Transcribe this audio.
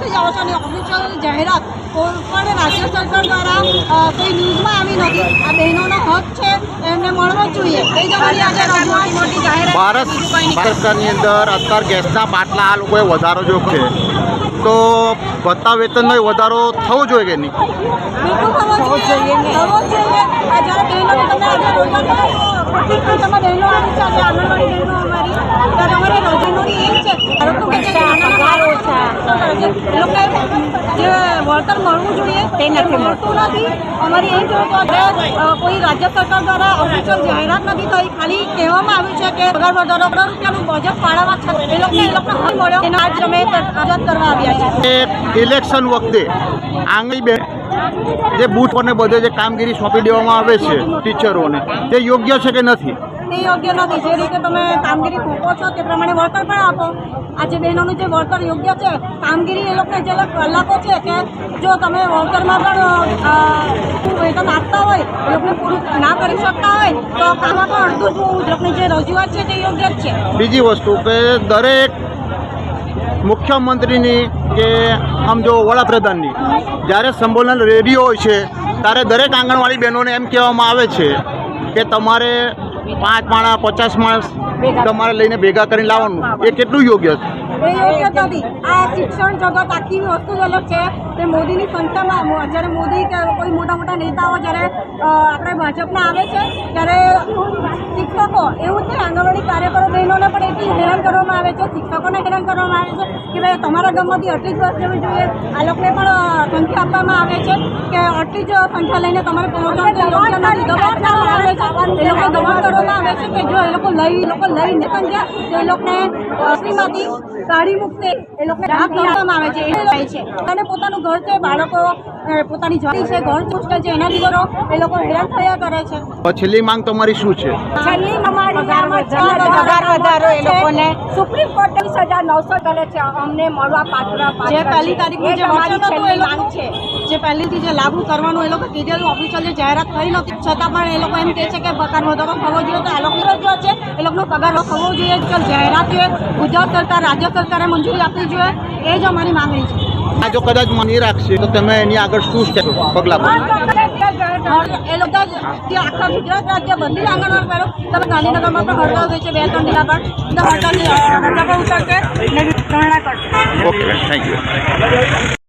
થઈ જાવ છો અને ઓફિશિયલ જાહેરાત પણ રાજ્ય સરકાર દ્વારા કોઈ ન્યૂઝમાં આવી નથી. આ બહેનોનો હક છે, એમને મળવો જ જોઈએ. એ જ અમારી આજે રજૂઆત મોટી જાહેરાત. ભારત સરકારની અંદર અત્યારે ગેસના બાટલા આ લોકોએ વધારો જો છે, તો ભત્તા વેતનનો વધારો થવો જોઈએ કે નહીં? બિલકુલ થવો જોઈએ. આ જ્યારે બહેનોને તમે આજે રોજગાર તમે બહેનો આવી છે, આજે આંગણવાડી બહેનો અમારી ત્યારે અમારે રોજગારોની એ છે એ લોકોને જે વળતર મળવું જોઈએ તે નથી મળતું નથી. અમારી એ કોઈ રાજ્ય સરકાર દ્વારા ઓફિશિયલ જાહેરાત નથી થઈ, ખાલી કહેવામાં આવ્યું છે કે પગાર વધારો ₹100 બજેટ ફાળવવા છતાં એ લોકોને હક મળ્યો. એના આજ અમે આઝાદ કરવા આવ્યા છીએ. ઇલેક્શન વખતે આંગળી જે બૂથ પર ને બધે જે કામગીરી સોંપી દેવામાં આવે છે ટીચરોને, તે યોગ્ય છે કે નથી? તે યોગ્ય નથી. જે રીતે તમે કામગીરી થોપો છો તે પ્રમાણે વળતર પણ આપો. આજે બહેનોનું જે વળતર યોગ્ય છે, કામગીરી એ લોકોને જે કલાકો છે કે જો તમે વળતરમાં પણ વેતન આપતા હોય, એ લોકોને પૂરું ના કરી શકતા હોય તો કામમાં પણ અડધું જ એ લોકોની જે રજૂઆત છે તે યોગ્ય જ છે. બીજી વસ્તુ કે દરેક મુખ્યમંત્રીની કે આમ જો વડાપ્રધાનની જ્યારે સંબોધન રેડિયો હોય છે ત્યારે દરેક આંગણવાડી બહેનોને એમ કહેવામાં આવે છે કે તમારે 5 માણસ 50 માણસ તમારે લઈને ભેગા કરીને લાવવાનું. એ કેટલું યોગ્ય છે? એ યોગ્ય નથી. આ શિક્ષણ જગત આખી વસ્તુ જ અલગ છે. તે મોદીની સંસ્થામાં જ્યારે મોદી કે કોઈ મોટા મોટા નેતાઓ જ્યારે આપણે ભાજપના આવે છે ત્યારે શિક્ષકો એવું જ આંગણવાડી કાર્યકરો બહેનોને પણ એટલી હેરાન કરવામાં આવે છે, શિક્ષકોને હેરાન કરવામાં આવે છે કે ભાઈ તમારા ગામમાંથી આટલી જ બસ જવી જોઈએ. આ લોકોને પણ સંખ્યા આપવામાં આવે છે કે આટલી જ સંખ્યા લઈને તમારે પહોંચવાનું યોગ્ય નથી. દબાણ કરવામાં આવે છે. એ લોકો દબાણ કરવામાં આવે છે કે જો એ લોકો લઈને સંખ્યા તો એ લોકોને બસનીમાંથી કાઢી મૂકશે, એ લોકોને રાહ કરવામાં આવે છે. એ થાય છે અને પોતાનું ઘર છે, બાળકો પોતાની જાતિ છે, ઘર ચૂકે છે, એના લીધે એ લોકો હેરાન થયા કરે છે. છેલ્લી માંગ તમારી શું છે? છેલ્લી અમારી પગાર વધારો એ લોકોને સુપ્રીમ કોર્ટની સજા 900 કરે છે, અમને મળવા પાત્ર. જે પહેલી તારીખની જે વચન હતું એ માંગ છે, જે પહેલીથી જે લાગુ કરવાનું એ લોકો કીધેલું, ઓફિશિયલ જે જાહેરાત થઈ નથી છતાં પણ એ લોકો એમ કહે છે કે પગાર વધારો થવો જોઈએ. તો આ લોકો જો છે એ લોકોનો પગાર થવો જોઈએ. જાહેરાત જોઈએ, ગુજરાત સરકાર રાજ્ય સરકારે મંજૂરી આપવી જોઈએ. એ જ અમારી માંગણી છે. આ જો કદાચ માની રાખશે તો તમે એની આગળ શું સ્ટેપ પગલાં ભરશો? એ લોકો જે આખા ગુજરાત રાજ્ય બધી આંગણવાડી કરો, તમે ગાંધીનગરમાં પણ હડતાલ થઈ છે 2-3 જિલ્લા પર, હડતાલ પર ઉતરશે, ધરણા કરશે. Okay, thank you.